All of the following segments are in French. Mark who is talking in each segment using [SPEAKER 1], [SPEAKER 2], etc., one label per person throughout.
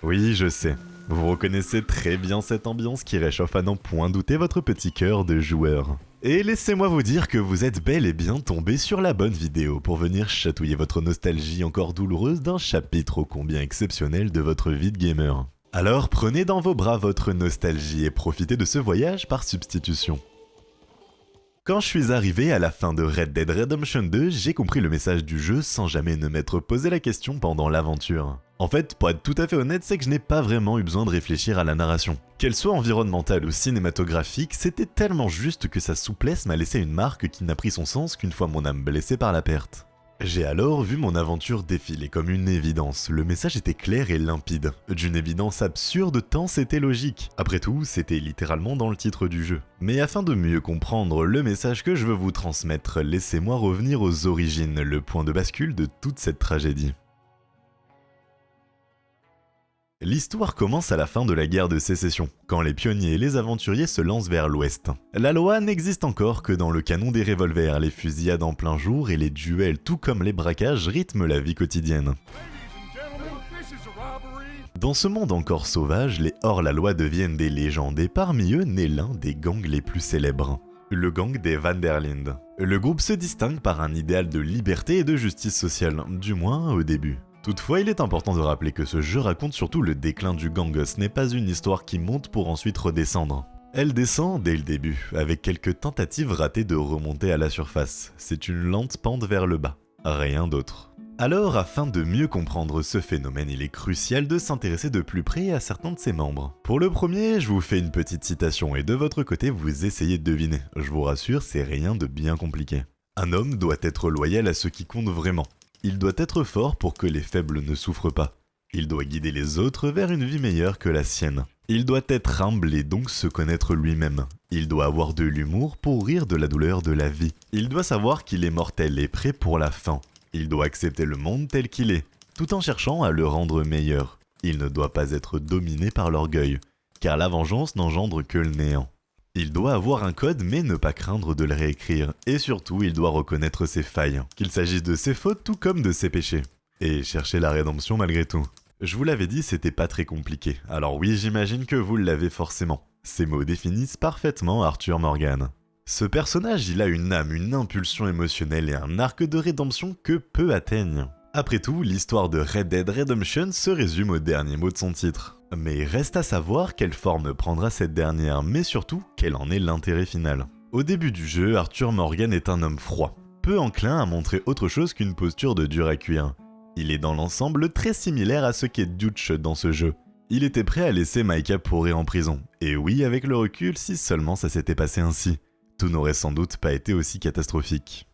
[SPEAKER 1] Oui, je sais. Vous reconnaissez très bien cette ambiance qui réchauffe à n'en point douter votre petit cœur de joueur. Et laissez-moi vous dire que vous êtes bel et bien tombé sur la bonne vidéo pour venir chatouiller votre nostalgie encore douloureuse d'un chapitre ô combien exceptionnel de votre vie de gamer. Alors prenez dans vos bras votre nostalgie et profitez de ce voyage par substitution. Quand je suis arrivé à la fin de Red Dead Redemption 2, j'ai compris le message du jeu sans jamais ne m'être posé la question pendant l'aventure. En fait, pour être tout à fait honnête, c'est que je n'ai pas vraiment eu besoin de réfléchir à la narration. Qu'elle soit environnementale ou cinématographique, c'était tellement juste que sa souplesse m'a laissé une marque qui n'a pris son sens qu'une fois mon âme blessée par la perte. J'ai alors vu mon aventure défiler comme une évidence, le message était clair et limpide. D'une évidence absurde tant c'était logique. Après tout, c'était littéralement dans le titre du jeu. Mais afin de mieux comprendre le message que je veux vous transmettre, laissez-moi revenir aux origines, le point de bascule de toute cette tragédie. L'histoire commence à la fin de la guerre de sécession, quand les pionniers et les aventuriers se lancent vers l'ouest. La loi n'existe encore que dans le canon des revolvers, les fusillades en plein jour et les duels tout comme les braquages rythment la vie quotidienne. Dans ce monde encore sauvage, les hors-la-loi deviennent des légendes et parmi eux naît l'un des gangs les plus célèbres. Le gang des Van der Linde. Le groupe se distingue par un idéal de liberté et de justice sociale, du moins au début. Toutefois, il est important de rappeler que ce jeu raconte surtout le déclin du gang, ce n'est pas une histoire qui monte pour ensuite redescendre. Elle descend dès le début, avec quelques tentatives ratées de remonter à la surface. C'est une lente pente vers le bas, rien d'autre. Alors, afin de mieux comprendre ce phénomène, il est crucial de s'intéresser de plus près à certains de ses membres. Pour le premier, je vous fais une petite citation et de votre côté, vous essayez de deviner. Je vous rassure, c'est rien de bien compliqué. Un homme doit être loyal à ce qui compte vraiment. Il doit être fort pour que les faibles ne souffrent pas. Il doit guider les autres vers une vie meilleure que la sienne. Il doit être humble et donc se connaître lui-même. Il doit avoir de l'humour pour rire de la douleur de la vie. Il doit savoir qu'il est mortel et prêt pour la fin. Il doit accepter le monde tel qu'il est, tout en cherchant à le rendre meilleur. Il ne doit pas être dominé par l'orgueil, car la vengeance n'engendre que le néant. Il doit avoir un code mais ne pas craindre de le réécrire, et surtout il doit reconnaître ses failles, qu'il s'agisse de ses fautes tout comme de ses péchés, et chercher la rédemption malgré tout. Je vous l'avais dit, c'était pas très compliqué, alors oui j'imagine que vous l'avez forcément. Ces mots définissent parfaitement Arthur Morgan. Ce personnage il a une âme, une impulsion émotionnelle et un arc de rédemption que peu atteignent. Après tout, l'histoire de Red Dead Redemption se résume au dernier mot de son titre. Mais reste à savoir quelle forme prendra cette dernière, mais surtout, quel en est l'intérêt final. Au début du jeu, Arthur Morgan est un homme froid, peu enclin à montrer autre chose qu'une posture de dur à cuire. Il est dans l'ensemble très similaire à ce qu'est Dutch dans ce jeu. Il était prêt à laisser Micah pourrir en prison, et oui, avec le recul, si seulement ça s'était passé ainsi. Tout n'aurait sans doute pas été aussi catastrophique.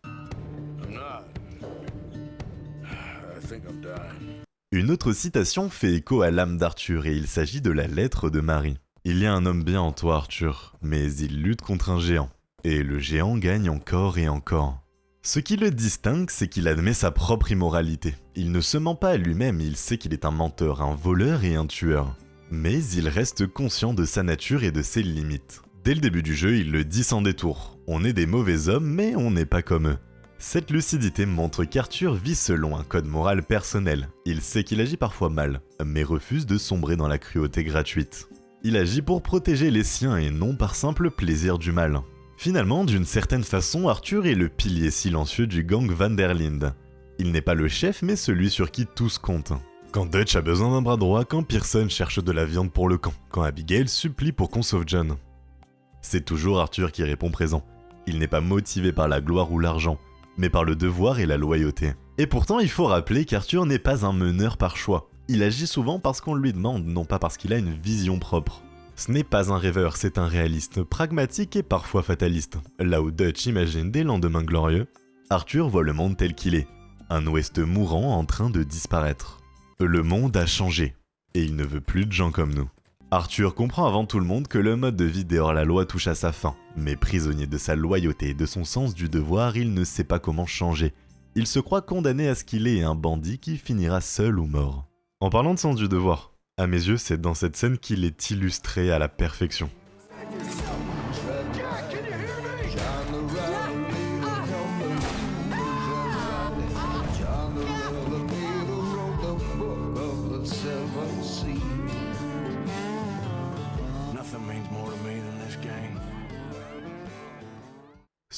[SPEAKER 1] Une autre citation fait écho à l'âme d'Arthur et il s'agit de la lettre de Marie. Il y a un homme bien en toi Arthur, mais il lutte contre un géant. Et le géant gagne encore et encore. Ce qui le distingue, c'est qu'il admet sa propre immoralité. Il ne se ment pas à lui-même, il sait qu'il est un menteur, un voleur et un tueur. Mais il reste conscient de sa nature et de ses limites. Dès le début du jeu, il le dit sans détour. On est des mauvais hommes, mais on n'est pas comme eux. Cette lucidité montre qu'Arthur vit selon un code moral personnel. Il sait qu'il agit parfois mal, mais refuse de sombrer dans la cruauté gratuite. Il agit pour protéger les siens et non par simple plaisir du mal. Finalement, d'une certaine façon, Arthur est le pilier silencieux du gang Van der Linde. Il n'est pas le chef, mais celui sur qui tous comptent. Quand Dutch a besoin d'un bras droit, quand Pearson cherche de la viande pour le camp, quand Abigail supplie pour qu'on sauve John. C'est toujours Arthur qui répond présent. Il n'est pas motivé par la gloire ou l'argent, mais par le devoir et la loyauté. Et pourtant, il faut rappeler qu'Arthur n'est pas un meneur par choix. Il agit souvent parce qu'on lui demande, non pas parce qu'il a une vision propre. Ce n'est pas un rêveur, c'est un réaliste, pragmatique et parfois fataliste. Là où Dutch imagine des lendemains glorieux, Arthur voit le monde tel qu'il est. Un ouest mourant en train de disparaître. Le monde a changé, et il ne veut plus de gens comme nous. Arthur comprend avant tout le monde que le mode de vie des hors-la-loi touche à sa fin, mais prisonnier de sa loyauté et de son sens du devoir, il ne sait pas comment changer. Il se croit condamné à ce qu'il est un bandit qui finira seul ou mort. En parlant de sens du devoir, à mes yeux, c'est dans cette scène qu'il est illustré à la perfection.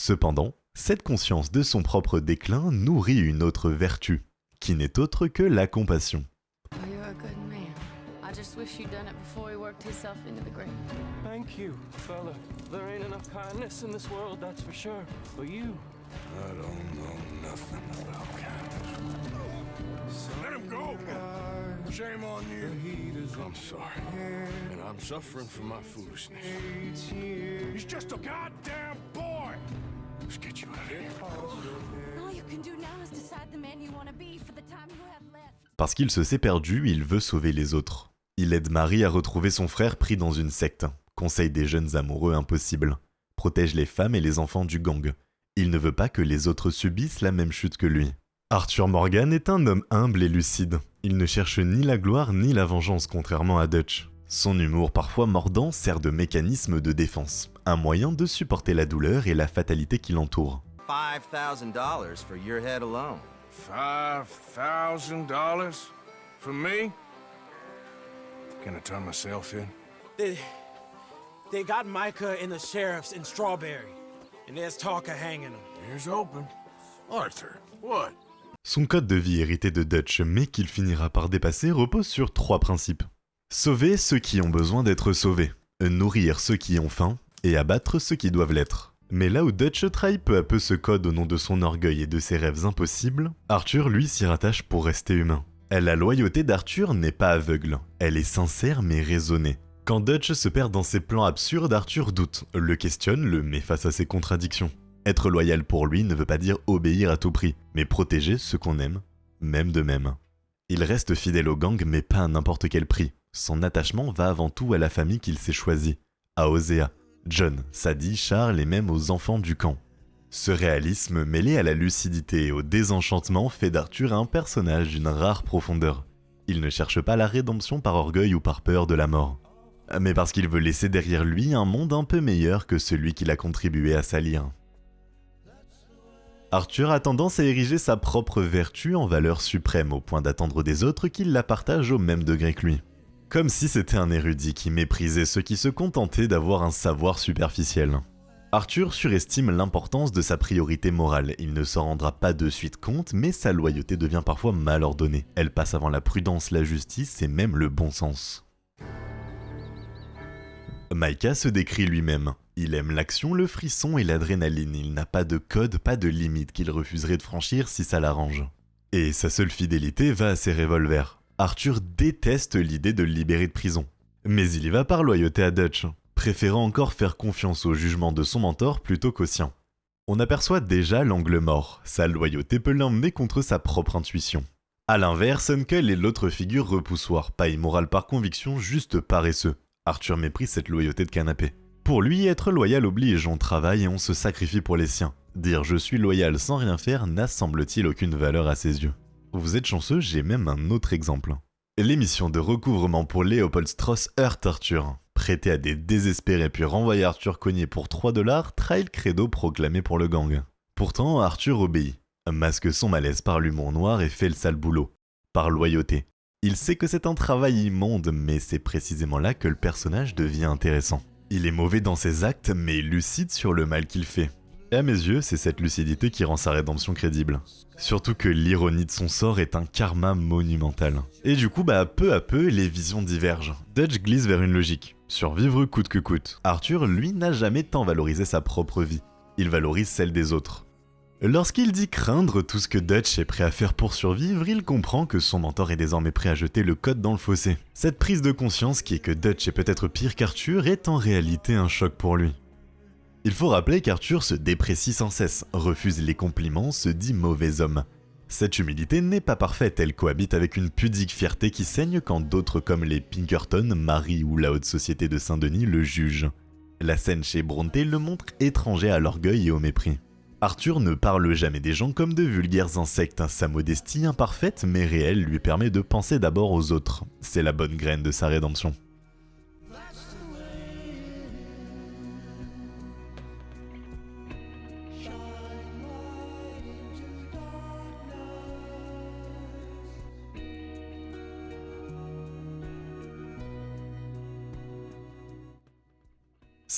[SPEAKER 1] Cependant, cette conscience de son propre déclin nourrit une autre vertu, qui n'est autre que la compassion.
[SPEAKER 2] Oh, you're a good man. I just wish you'd done it before he worked himself into the grave.
[SPEAKER 3] Thank you, fella. There ain't enough kindness in this world, that's for sure. But you...
[SPEAKER 4] I don't know nothing about kindness. Let him go! Shame on you. I'm sorry. And I'm suffering from my foolishness. He's just a goddamn boy! Let's get you out of here.
[SPEAKER 2] All you can do now is decide the man you want to be for the time you have left.
[SPEAKER 1] Parce qu'il se s'est perdu, il veut sauver les autres. Il aide Marie à retrouver son frère pris dans une secte, conseille des jeunes amoureux impossibles, protège les femmes et les enfants du gang. Il ne veut pas que les autres subissent la même chute que lui. Arthur Morgan est un homme humble et lucide. Il ne cherche ni la gloire ni la vengeance contrairement à Dutch. Son humour parfois mordant sert de mécanisme de défense, un moyen de supporter la douleur et la fatalité qui l'entoure.
[SPEAKER 5] $5,000 for your head alone.
[SPEAKER 4] $5,000 for me? Can I turn myself in?
[SPEAKER 6] They got Micah and the sheriffs in Strawberry, and there's talk of hanging them.
[SPEAKER 4] Here's open. Arthur, what?
[SPEAKER 1] Son code de vie hérité de Dutch, mais qu'il finira par dépasser, repose sur 3 principes. Sauver ceux qui ont besoin d'être sauvés, nourrir ceux qui ont faim, et abattre ceux qui doivent l'être. Mais là où Dutch trahit peu à peu ce code au nom de son orgueil et de ses rêves impossibles, Arthur lui s'y rattache pour rester humain. La loyauté d'Arthur n'est pas aveugle, elle est sincère mais raisonnée. Quand Dutch se perd dans ses plans absurdes, Arthur doute, le questionne, le met face à ses contradictions. Être loyal pour lui ne veut pas dire obéir à tout prix, mais protéger ceux qu'on aime, même de même. Il reste fidèle au gang mais pas à n'importe quel prix. Son attachement va avant tout à la famille qu'il s'est choisie, à Hosea, John, Sadie, Charles et même aux enfants du camp. Ce réalisme mêlé à la lucidité et au désenchantement fait d'Arthur un personnage d'une rare profondeur. Il ne cherche pas la rédemption par orgueil ou par peur de la mort, mais parce qu'il veut laisser derrière lui un monde un peu meilleur que celui qu'il a contribué à salir. Arthur a tendance à ériger sa propre vertu en valeur suprême au point d'attendre des autres qu'ils la partagent au même degré que lui. Comme si c'était un érudit qui méprisait ceux qui se contentaient d'avoir un savoir superficiel. Arthur surestime l'importance de sa priorité morale, il ne s'en rendra pas de suite compte, mais sa loyauté devient parfois mal ordonnée. Elle passe avant la prudence, la justice et même le bon sens. Micah se décrit lui-même. Il aime l'action, le frisson et l'adrénaline, il n'a pas de code, pas de limite qu'il refuserait de franchir si ça l'arrange. Et sa seule fidélité va à ses revolvers. Arthur déteste l'idée de le libérer de prison. Mais il y va par loyauté à Dutch, préférant encore faire confiance au jugement de son mentor plutôt qu'au sien. On aperçoit déjà l'angle mort, sa loyauté peut l'emmener contre sa propre intuition. A l'inverse, Uncle est l'autre figure repoussoir, pas immoral par conviction, juste paresseux. Arthur méprise cette loyauté de canapé. Pour lui, être loyal oblige, on travaille et on se sacrifie pour les siens. Dire je suis loyal sans rien faire n'a semble-t-il aucune valeur à ses yeux. Vous êtes chanceux, j'ai même un autre exemple. L'émission de recouvrement pour Léopold Strauss heurte Arthur. Prêté à des désespérés puis renvoyer Arthur cogné pour $3, trahit le credo proclamé pour le gang. Pourtant, Arthur obéit. Masque son malaise par l'humour noir et fait le sale boulot. Par loyauté. Il sait que c'est un travail immonde, mais c'est précisément là que le personnage devient intéressant. Il est mauvais dans ses actes, mais lucide sur le mal qu'il fait. Et à mes yeux, c'est cette lucidité qui rend sa rédemption crédible. Surtout que l'ironie de son sort est un karma monumental. Et du coup, peu à peu, les visions divergent. Dutch glisse vers une logique. Survivre coûte que coûte. Arthur, lui, n'a jamais tant valorisé sa propre vie. Il valorise celle des autres. Lorsqu'il dit craindre tout ce que Dutch est prêt à faire pour survivre, il comprend que son mentor est désormais prêt à jeter le code dans le fossé. Cette prise de conscience qui est que Dutch est peut-être pire qu'Arthur est en réalité un choc pour lui. Il faut rappeler qu'Arthur se déprécie sans cesse, refuse les compliments, se dit mauvais homme. Cette humilité n'est pas parfaite, elle cohabite avec une pudique fierté qui saigne quand d'autres comme les Pinkerton, Marie ou la haute société de Saint-Denis le jugent. La scène chez Brontë le montre étranger à l'orgueil et au mépris. Arthur ne parle jamais des gens comme de vulgaires insectes, sa modestie imparfaite mais réelle lui permet de penser d'abord aux autres. C'est la bonne graine de sa rédemption.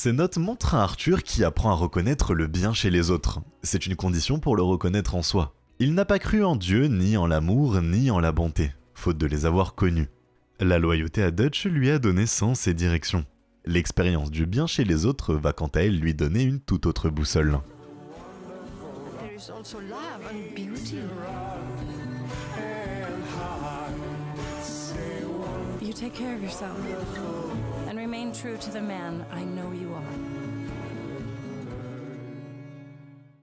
[SPEAKER 1] Ces notes montrent un Arthur qui apprend à reconnaître le bien chez les autres. C'est une condition pour le reconnaître en soi. Il n'a pas cru en Dieu, ni en l'amour, ni en la bonté, faute de les avoir connus. La loyauté à Dutch lui a donné sens et direction. L'expérience du bien chez les autres va quant à elle lui donner une toute autre boussole.
[SPEAKER 7] There is also love and beauty.
[SPEAKER 2] You take care of yourself and remain true to the man I know you are.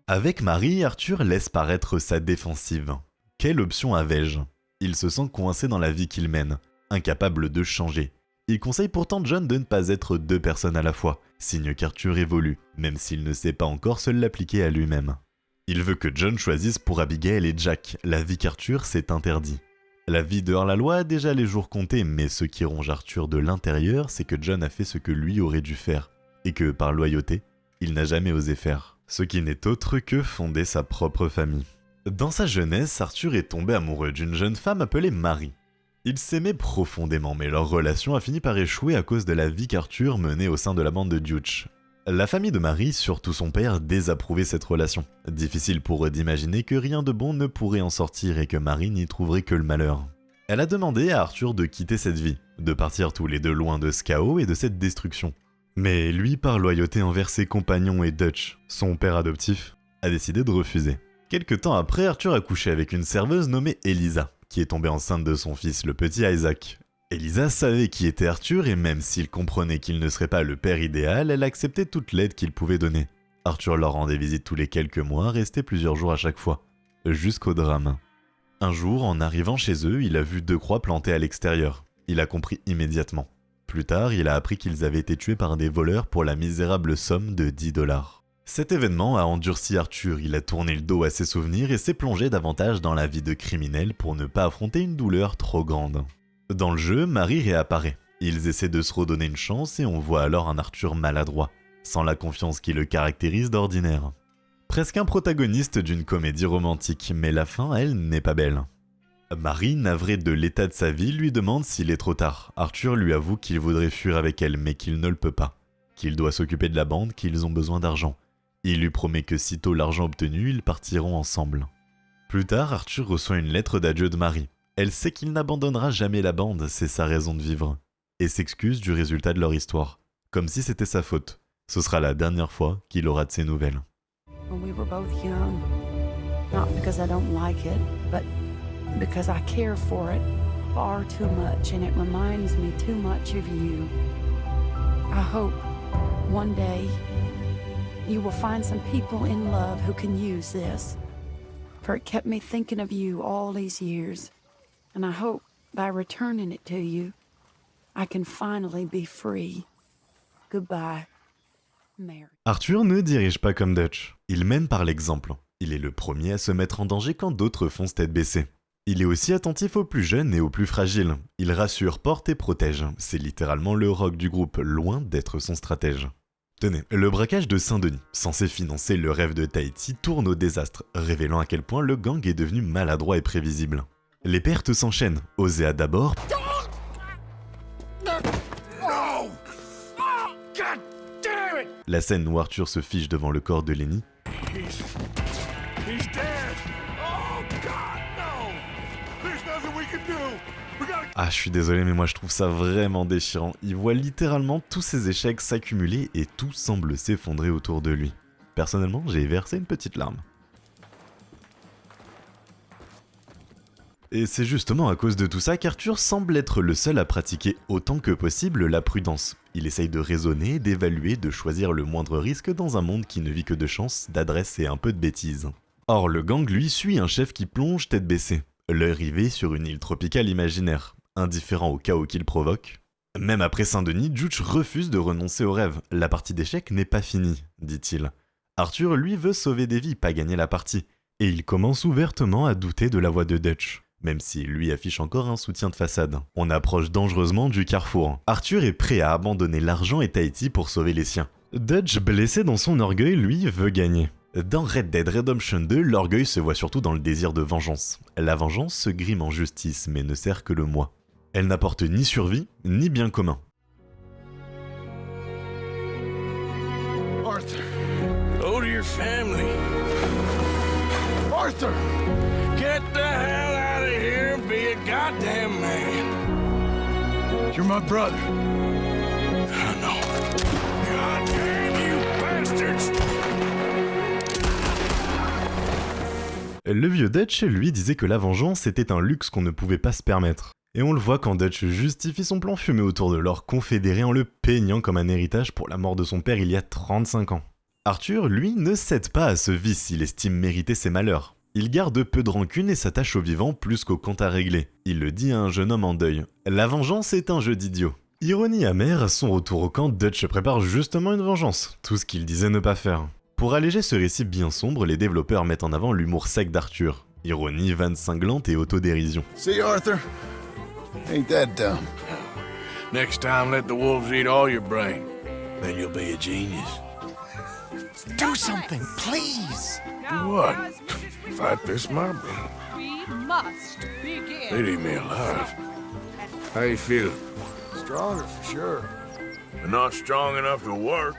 [SPEAKER 1] Avec Marie, Arthur laisse paraître sa défensive. Quelle option avais-je ? Il se sent coincé dans la vie qu'il mène, incapable de changer. Il conseille pourtant John de ne pas être deux personnes à la fois, signe qu'Arthur évolue, même s'il ne sait pas encore se l'appliquer à lui-même. Il veut que John choisisse pour Abigail et Jack la vie qu'Arthur s'est interdit. La vie de hors-la-loi a déjà les jours comptés, mais ce qui ronge Arthur de l'intérieur, c'est que John a fait ce que lui aurait dû faire, et que, par loyauté, il n'a jamais osé faire. Ce qui n'est autre que fonder sa propre famille. Dans sa jeunesse, Arthur est tombé amoureux d'une jeune femme appelée Marie. Ils s'aimaient profondément, mais leur relation a fini par échouer à cause de la vie qu'Arthur menait au sein de la bande de Dutch. La famille de Marie, surtout son père, désapprouvait cette relation. Difficile pour eux d'imaginer que rien de bon ne pourrait en sortir et que Marie n'y trouverait que le malheur. Elle a demandé à Arthur de quitter cette vie, de partir tous les deux loin de ce chaos et de cette destruction. Mais lui, par loyauté envers ses compagnons et Dutch, son père adoptif, a décidé de refuser. Quelque temps après, Arthur a couché avec une serveuse nommée Elisa, qui est tombée enceinte de son fils, le petit Isaac. Elisa savait qui était Arthur et même s'il comprenait qu'il ne serait pas le père idéal, elle acceptait toute l'aide qu'il pouvait donner. Arthur leur rendait visite tous les quelques mois, restait plusieurs jours à chaque fois. Jusqu'au drame. Un jour, en arrivant chez eux, il a vu 2 croix plantées à l'extérieur. Il a compris immédiatement. Plus tard, il a appris qu'ils avaient été tués par des voleurs pour la misérable somme de $10. Cet événement a endurci Arthur, il a tourné le dos à ses souvenirs et s'est plongé davantage dans la vie de criminel pour ne pas affronter une douleur trop grande. Dans le jeu, Marie réapparaît. Ils essaient de se redonner une chance et on voit alors un Arthur maladroit, sans la confiance qui le caractérise d'ordinaire. Presque un protagoniste d'une comédie romantique, mais la fin, elle, n'est pas belle. Marie, navrée de l'état de sa vie, lui demande s'il est trop tard. Arthur lui avoue qu'il voudrait fuir avec elle, mais qu'il ne le peut pas. Qu'il doit s'occuper de la bande, qu'ils ont besoin d'argent. Il lui promet que sitôt l'argent obtenu, ils partiront ensemble. Plus tard, Arthur reçoit une lettre d'adieu de Marie. Elle sait qu'il n'abandonnera jamais la bande, c'est sa raison de vivre. Et s'excuse du résultat de leur histoire, comme si c'était sa faute. Ce sera la dernière fois qu'il aura de ses nouvelles.
[SPEAKER 7] When we were both young, not because I don't like it, but because I care for it far too much and it reminds me too much of you. I hope one day you will find some people in love who can use this, for it kept me thinking of you all these years. And I hope by returning it to you, I can finally be free. Goodbye, Mary.
[SPEAKER 1] Arthur ne dirige pas comme Dutch. Il mène par l'exemple. Il est le premier à se mettre en danger quand d'autres foncent tête baissée. Il est aussi attentif aux plus jeunes et aux plus fragiles. Il rassure, porte et protège. C'est littéralement le rock du groupe, loin d'être son stratège. Tenez, le braquage de Saint-Denis, censé financer le rêve de Tahiti, tourne au désastre, révélant à quel point le gang est devenu maladroit et prévisible. Les pertes s'enchaînent. Osea d'abord, la scène où Arthur se fiche devant le corps de Lenny.
[SPEAKER 4] He's dead! Oh, God, no! There's nothing we can do! We gotta...
[SPEAKER 1] Ah, je suis désolé, mais moi je trouve ça vraiment déchirant. Il voit littéralement tous ses échecs s'accumuler et tout semble s'effondrer autour de lui. Personnellement, j'ai versé une petite larme. Et c'est justement à cause de tout ça qu'Arthur semble être le seul à pratiquer autant que possible la prudence. Il essaye de raisonner, d'évaluer, de choisir le moindre risque dans un monde qui ne vit que de chance, d'adresse et un peu de bêtises. Or, le gang, lui, suit un chef qui plonge tête baissée, l'œil rivé sur une île tropicale imaginaire, indifférent au chaos qu'il provoque. Même après Saint-Denis, Dutch refuse de renoncer au rêve. La partie d'échecs n'est pas finie, dit-il. Arthur, lui, veut sauver des vies, pas gagner la partie. Et il commence ouvertement à douter de la voix de Dutch. Même si lui affiche encore un soutien de façade. On approche dangereusement du carrefour. Arthur est prêt à abandonner l'argent et Tahiti pour sauver les siens. Dutch, blessé dans son orgueil, lui, veut gagner. Dans Red Dead Redemption 2, l'orgueil se voit surtout dans le désir de vengeance. La vengeance se grime en justice, mais ne sert que le moi. Elle n'apporte ni survie, ni bien commun.
[SPEAKER 4] family. Arthur, get the hell out of here and be a goddamn man. You're my brother. I know. Goddamn you bastards!
[SPEAKER 1] Le vieux Dutch, lui, disait que la vengeance était un luxe qu'on ne pouvait pas se permettre. Et on le voit quand Dutch justifie son plan fumé autour de leur confédéré en le peignant comme un héritage pour la mort de son père il y a 35 ans. Arthur, lui, ne cède pas à ce vice s'il estime mériter ses malheurs. Il garde peu de rancune et s'attache au vivant plus qu'au compte à régler. Il le dit à un jeune homme en deuil. La vengeance est un jeu d'idiot. Ironie amère, à son retour au camp, Dutch prépare justement une vengeance, tout ce qu'il disait ne pas faire. Pour alléger ce récit bien sombre, les développeurs mettent en avant l'humour sec d'Arthur. Ironie, vanne cinglante et autodérision.
[SPEAKER 4] See, Arthur? Ain't that dumb? Next time, let the wolves eat all your brain. Then you'll be a genius.
[SPEAKER 8] Do something, please!
[SPEAKER 4] Do what? Fight this mob?
[SPEAKER 8] We must begin.
[SPEAKER 4] They'd eat me alive. How you feel? Stronger for sure. But not strong enough to work.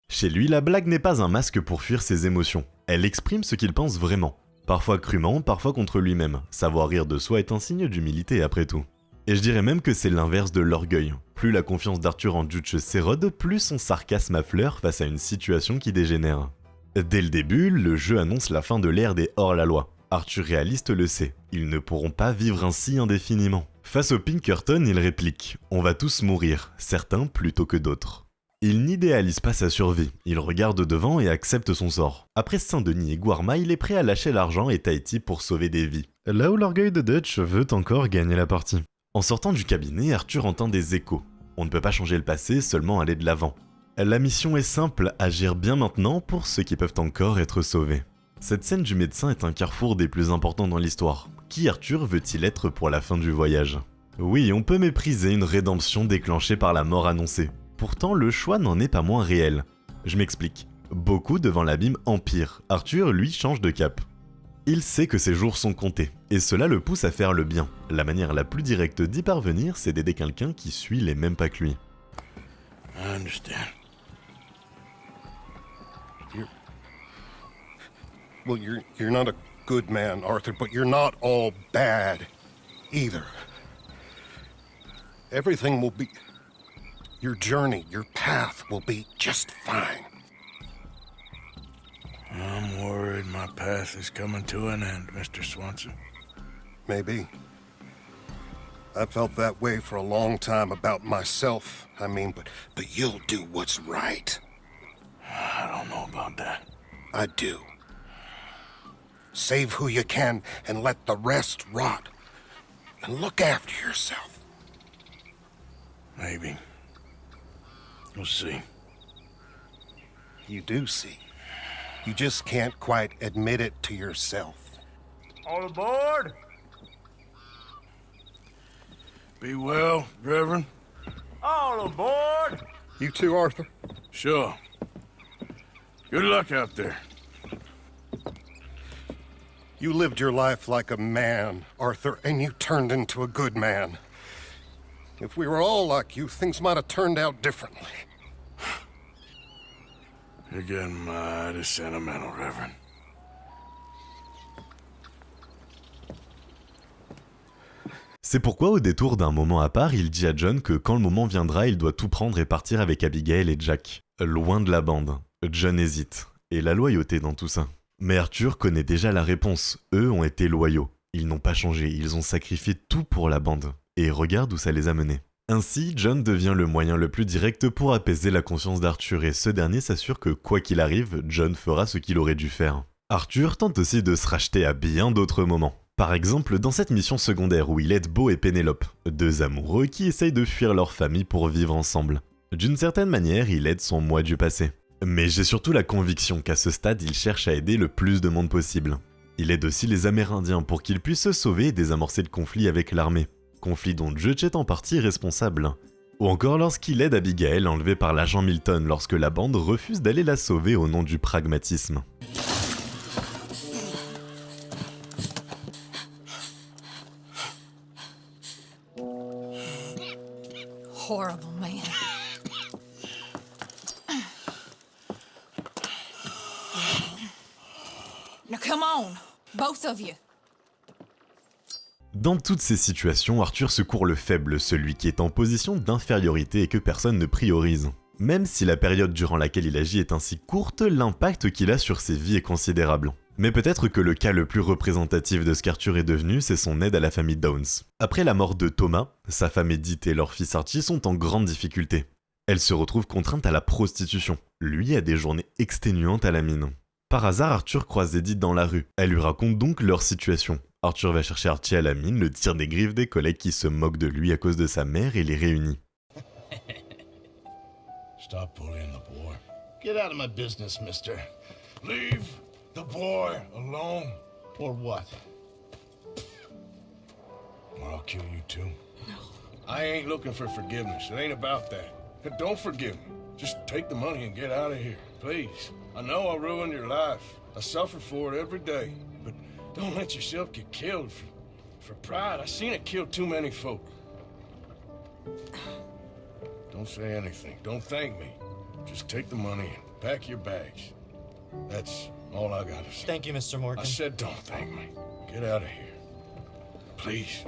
[SPEAKER 1] Chez lui, la blague n'est pas un masque pour fuir ses émotions. Elle exprime ce qu'il pense vraiment. Parfois crûment, parfois contre lui-même. Savoir rire de soi est un signe d'humilité après tout. Et je dirais même que c'est l'inverse de l'orgueil. Plus la confiance d'Arthur en Dutch s'érode, plus son sarcasme affleure face à une situation qui dégénère. Dès le début, le jeu annonce la fin de l'ère des hors-la-loi. Arthur réaliste le sait, ils ne pourront pas vivre ainsi indéfiniment. Face au Pinkerton, il réplique « On va tous mourir, certains plutôt que d'autres ». Il n'idéalise pas sa survie, il regarde devant et accepte son sort. Après Saint-Denis et Guarma, il est prêt à lâcher l'argent et Tahiti pour sauver des vies. Là où l'orgueil de Dutch veut encore gagner la partie. En sortant du cabinet, Arthur entend des échos. On ne peut pas changer le passé, seulement aller de l'avant. La mission est simple, agir bien maintenant pour ceux qui peuvent encore être sauvés. Cette scène du médecin est un carrefour des plus importants dans l'histoire. Qui Arthur veut-il être pour la fin du voyage? Oui, on peut mépriser une rédemption déclenchée par la mort annoncée. Pourtant, le choix n'en est pas moins réel. Je m'explique. Beaucoup devant l'abîme empire. Arthur, lui, change de cap. Il sait que ses jours sont comptés, et cela le pousse à faire le bien. La manière la plus directe d'y parvenir, c'est d'aider quelqu'un qui suit les mêmes pas que lui.
[SPEAKER 4] I understand.
[SPEAKER 9] You're not a good man, Arthur, but you're not all bad either. Everything will be... Your journey, your path will be just fine.
[SPEAKER 4] I'm worried my path is coming to an end, Mr. Swanson.
[SPEAKER 9] Maybe. I felt that way for a long time about myself, I mean, but you'll do what's right.
[SPEAKER 4] I don't know about that.
[SPEAKER 9] I do. Save who you can and let the rest rot. And look after yourself.
[SPEAKER 4] Maybe. We'll see.
[SPEAKER 9] You do see. You just can't quite admit it to yourself.
[SPEAKER 4] All aboard! Be well, Reverend. All aboard!
[SPEAKER 9] You too, Arthur?
[SPEAKER 4] Sure. Good luck out there.
[SPEAKER 9] You lived your life like a man, Arthur, and you turned into a good man. If we were all like you, things might have turned out differently.
[SPEAKER 4] You're getting mighty sentimental, Reverend.
[SPEAKER 1] C'est pourquoi au détour d'un moment à part, il dit à John que quand le moment viendra, il doit tout prendre et partir avec Abigail et Jack. Loin de la bande. John hésite. Et la loyauté dans tout ça. Mais Arthur connaît déjà la réponse. Eux ont été loyaux. Ils n'ont pas changé, ils ont sacrifié tout pour la bande. Et regarde où ça les a menés. Ainsi, John devient le moyen le plus direct pour apaiser la conscience d'Arthur et ce dernier s'assure que quoi qu'il arrive, John fera ce qu'il aurait dû faire. Arthur tente aussi de se racheter à bien d'autres moments. Par exemple, dans cette mission secondaire où il aide Beau et Pénélope, deux amoureux qui essayent de fuir leur famille pour vivre ensemble. D'une certaine manière, il aide son moi du passé. Mais j'ai surtout la conviction qu'à ce stade, il cherche à aider le plus de monde possible. Il aide aussi les Amérindiens pour qu'ils puissent se sauver et désamorcer le conflit avec l'armée. Conflit dont Judge est en partie responsable. Ou encore lorsqu'il aide Abigail enlevée par l'agent Milton lorsque la bande refuse d'aller la sauver au nom du pragmatisme.
[SPEAKER 8] Horrible man. Come on, both of you.
[SPEAKER 1] Dans toutes ces situations, Arthur secourt le faible, celui qui est en position d'infériorité et que personne ne priorise. Même si la période durant laquelle il agit est ainsi courte, l'impact qu'il a sur ses vies est considérable. Mais peut-être que le cas le plus représentatif de ce qu'Arthur est devenu, c'est son aide à la famille Downes. Après la mort de Thomas, sa femme Edith et leur fils Archie sont en grande difficulté. Elle se retrouve contrainte à la prostitution. Lui a des journées exténuantes à la mine. Par hasard, Arthur croise Edith dans la rue. Elle lui raconte donc leur situation. Arthur va chercher Archie à la mine, le tire des griffes des collègues qui se moquent de lui à cause de sa mère et les réunit.
[SPEAKER 4] Stop bullying the boy. Get out of my business, mister. Leave the boy alone. Or what? Or I'll kill you too. No. I ain't looking for forgiveness. It ain't about that. Don't forgive me. Just take the money and get out of here, please. I know I ruined your life. I suffer for it every day. But don't let yourself get killed for pride. I seen it kill too many folk. Don't say anything. Don't thank me. Just take the money and pack your bags. That's all I gotta say.
[SPEAKER 10] Thank you, Mr. Morgan.
[SPEAKER 4] I said don't thank me. Get out of here. Please.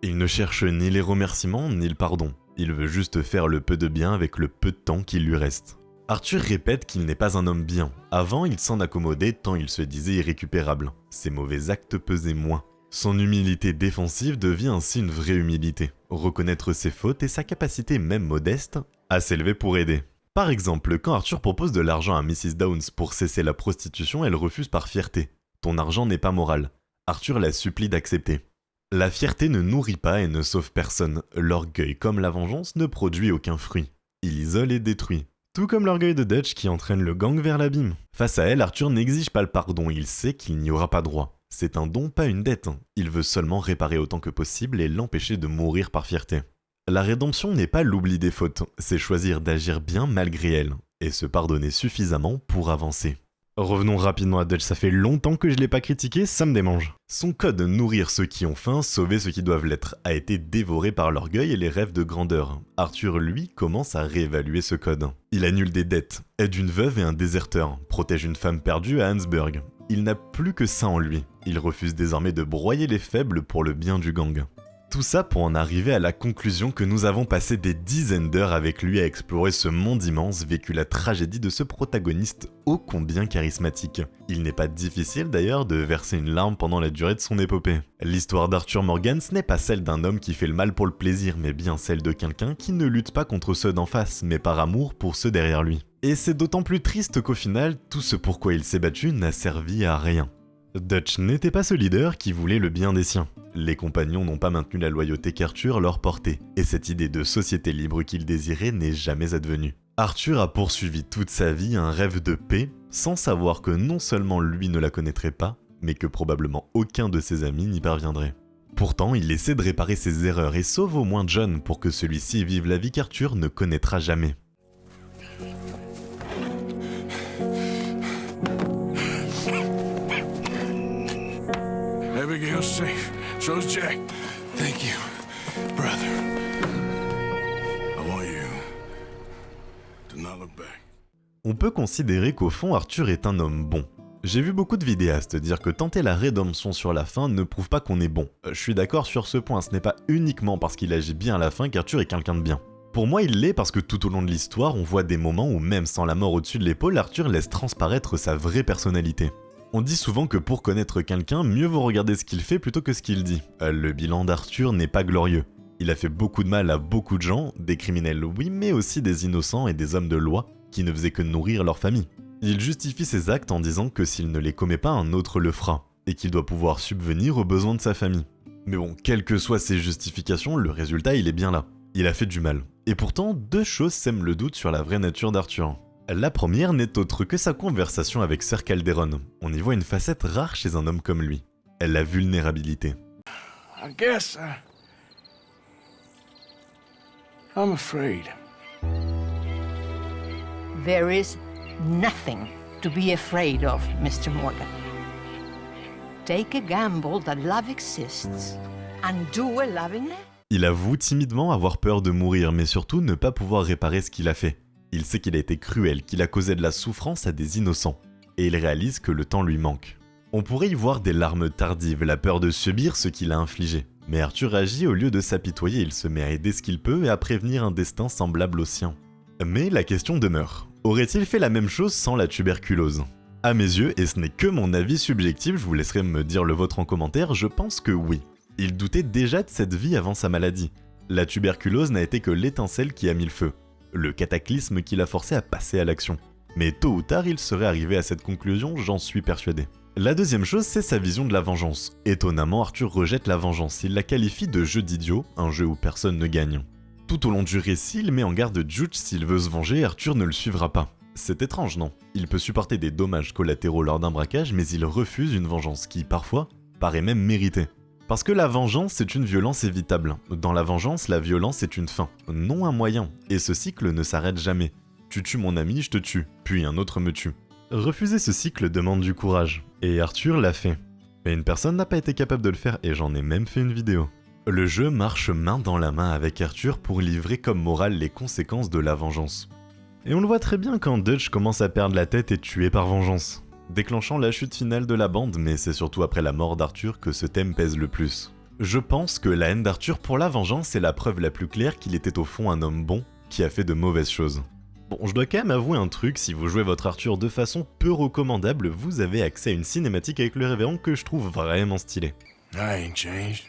[SPEAKER 1] Il ne cherche ni les remerciements ni le pardon. Il veut juste faire le peu de bien avec le peu de temps qu'il lui reste. Arthur répète qu'il n'est pas un homme bien. Avant, il s'en accommodait tant il se disait irrécupérable. Ses mauvais actes pesaient moins. Son humilité défensive devient ainsi une vraie humilité. Reconnaître ses fautes et sa capacité même modeste à s'élever pour aider. Par exemple, quand Arthur propose de l'argent à Mrs. Downes pour cesser la prostitution, elle refuse par fierté. « Ton argent n'est pas moral ». Arthur la supplie d'accepter. La fierté ne nourrit pas et ne sauve personne. L'orgueil, comme la vengeance, ne produit aucun fruit. Il isole et détruit. Tout comme l'orgueil de Dutch qui entraîne le gang vers l'abîme. Face à elle, Arthur n'exige pas le pardon, il sait qu'il n'y aura pas droit. C'est un don, pas une dette. Il veut seulement réparer autant que possible et l'empêcher de mourir par fierté. La rédemption n'est pas l'oubli des fautes, c'est choisir d'agir bien malgré elles, et se pardonner suffisamment pour avancer. Revenons rapidement à Dutch, ça fait longtemps que je l'ai pas critiqué, ça me démange. Son code nourrir ceux qui ont faim, sauver ceux qui doivent l'être, a été dévoré par l'orgueil et les rêves de grandeur. Arthur, lui, commence à réévaluer ce code. Il annule des dettes, aide une veuve et un déserteur, protège une femme perdue à Hansburg. Il n'a plus que ça en lui. Il refuse désormais de broyer les faibles pour le bien du gang. Tout ça pour en arriver à la conclusion que nous avons passé des dizaines d'heures avec lui à explorer ce monde immense, vécu la tragédie de ce protagoniste ô combien charismatique. Il n'est pas difficile d'ailleurs de verser une larme pendant la durée de son épopée. L'histoire d'Arthur Morgan, ce n'est pas celle d'un homme qui fait le mal pour le plaisir, mais bien celle de quelqu'un qui ne lutte pas contre ceux d'en face, mais par amour pour ceux derrière lui. Et c'est d'autant plus triste qu'au final, tout ce pourquoi il s'est battu n'a servi à rien. Dutch n'était pas ce leader qui voulait le bien des siens. Les compagnons n'ont pas maintenu la loyauté qu'Arthur leur portait, et cette idée de société libre qu'il désirait n'est jamais advenue. Arthur a poursuivi toute sa vie un rêve de paix, sans savoir que non seulement lui ne la connaîtrait pas, mais que probablement aucun de ses amis n'y parviendrait. Pourtant, il essaie de réparer ses erreurs et sauve au moins John pour que celui-ci vive la vie qu'Arthur ne connaîtra jamais.
[SPEAKER 4] Abigail's safe. So's Jack. Thank you, brother. I want you to not look back.
[SPEAKER 1] On peut considérer qu'au fond, Arthur est un homme bon. J'ai vu beaucoup de vidéastes dire que tenter la rédemption sur la fin ne prouve pas qu'on est bon. Je suis d'accord sur ce point, ce n'est pas uniquement parce qu'il agit bien à la fin qu'Arthur est quelqu'un de bien. Pour moi, il l'est parce que tout au long de l'histoire, on voit des moments où même sans la mort au-dessus de l'épaule, Arthur laisse transparaître sa vraie personnalité. On dit souvent que pour connaître quelqu'un, mieux vaut regarder ce qu'il fait plutôt que ce qu'il dit. Le bilan d'Arthur n'est pas glorieux. Il a fait beaucoup de mal à beaucoup de gens, des criminels oui, mais aussi des innocents et des hommes de loi qui ne faisaient que nourrir leur famille. Il justifie ses actes en disant que s'il ne les commet pas, un autre le fera, et qu'il doit pouvoir subvenir aux besoins de sa famille. Mais bon, quelles que soient ses justifications, le résultat il est bien là. Il a fait du mal. Et pourtant, deux choses sèment le doute sur la vraie nature d'Arthur. La première n'est autre que sa conversation avec Sir Calderon. On y voit une facette rare chez un homme comme lui. La vulnérabilité.
[SPEAKER 4] I guess I'm afraid.
[SPEAKER 11] There is nothing to be afraid of, Mr. Morgan. Take a gamble that love exists and do a loving
[SPEAKER 1] Il avoue timidement avoir peur de mourir, mais surtout ne pas pouvoir réparer ce qu'il a fait. Il sait qu'il a été cruel, qu'il a causé de la souffrance à des innocents. Et il réalise que le temps lui manque. On pourrait y voir des larmes tardives, la peur de subir ce qu'il a infligé. Mais Arthur agit au lieu de s'apitoyer, il se met à aider ce qu'il peut et à prévenir un destin semblable au sien. Mais la question demeure. Aurait-il fait la même chose sans la tuberculose ? À mes yeux, et ce n'est que mon avis subjectif, je vous laisserai me dire le vôtre en commentaire, je pense que oui. Il doutait déjà de cette vie avant sa maladie. La tuberculose n'a été que l'étincelle qui a mis le feu. Le cataclysme qui l'a forcé à passer à l'action. Mais tôt ou tard, il serait arrivé à cette conclusion, j'en suis persuadé. La deuxième chose, c'est sa vision de la vengeance. Étonnamment, Arthur rejette la vengeance, il la qualifie de jeu d'idiot, un jeu où personne ne gagne. Tout au long du récit, il met en garde Juge, s'il veut se venger, Arthur ne le suivra pas. C'est étrange, non ? Il peut supporter des dommages collatéraux lors d'un braquage, mais il refuse une vengeance qui, parfois, paraît même méritée. Parce que la vengeance, c'est une violence évitable. Dans la vengeance, la violence est une fin, non un moyen, et ce cycle ne s'arrête jamais. Tu tues mon ami, je te tue, puis un autre me tue. Refuser ce cycle demande du courage, et Arthur l'a fait. Mais une personne n'a pas été capable de le faire, et j'en ai même fait une vidéo. Le jeu marche main dans la main avec Arthur pour livrer comme morale les conséquences de la vengeance. Et on le voit très bien quand Dutch commence à perdre la tête et tuer par vengeance, déclenchant la chute finale de la bande, mais c'est surtout après la mort d'Arthur que ce thème pèse le plus. Je pense que la haine d'Arthur pour la vengeance est la preuve la plus claire qu'il était au fond un homme bon qui a fait de mauvaises choses. Bon, je dois quand même avouer un truc, si vous jouez votre Arthur de façon peu recommandable, vous avez accès à une cinématique avec le révérend que je trouve vraiment stylée.
[SPEAKER 4] I ain't changed.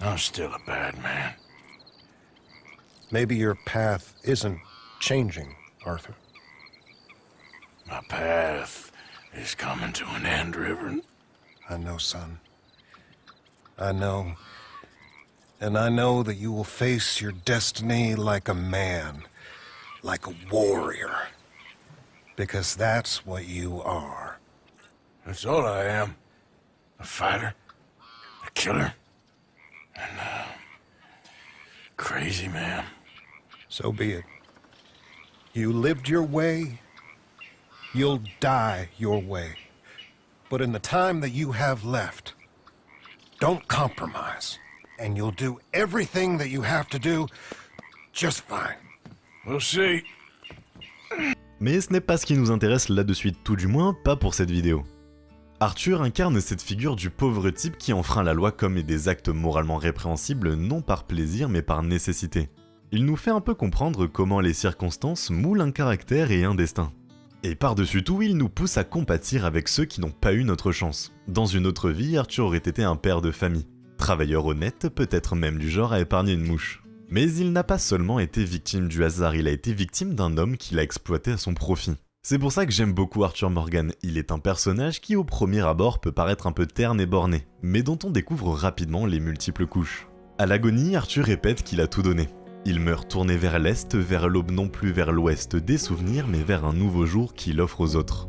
[SPEAKER 4] I'm still a bad man.
[SPEAKER 9] Maybe your path isn't changing, Arthur.
[SPEAKER 4] My path is coming to an end, Reverend.
[SPEAKER 9] I know, son. I know. And I know that you will face your destiny like a man, like a warrior. Because that's what you are.
[SPEAKER 4] That's all I am. A fighter, a killer, and a crazy man.
[SPEAKER 9] So be it. You lived your way, you'll die your way. But in the time that you have left, don't compromise. And you'll do everything that you have to do just fine.
[SPEAKER 4] We'll see.
[SPEAKER 1] Mais ce n'est pas ce qui nous intéresse là de suite, tout du moins pas pour cette vidéo. Arthur incarne cette figure du pauvre type qui enfreint la loi commet des actes moralement répréhensibles non par plaisir mais par nécessité. Il nous fait un peu comprendre comment les circonstances moulent un caractère et un destin. Et par-dessus tout, il nous pousse à compatir avec ceux qui n'ont pas eu notre chance. Dans une autre vie, Arthur aurait été un père de famille. Travailleur honnête, peut-être même du genre à épargner une mouche. Mais il n'a pas seulement été victime du hasard, il a été victime d'un homme qui l'a exploité à son profit. C'est pour ça que j'aime beaucoup Arthur Morgan, il est un personnage qui au premier abord peut paraître un peu terne et borné, mais dont on découvre rapidement les multiples couches. À l'agonie, Arthur répète qu'il a tout donné. Il meurt tourné vers l'est, vers l'aube non plus vers l'ouest des souvenirs, mais vers un nouveau jour qu'il offre aux autres.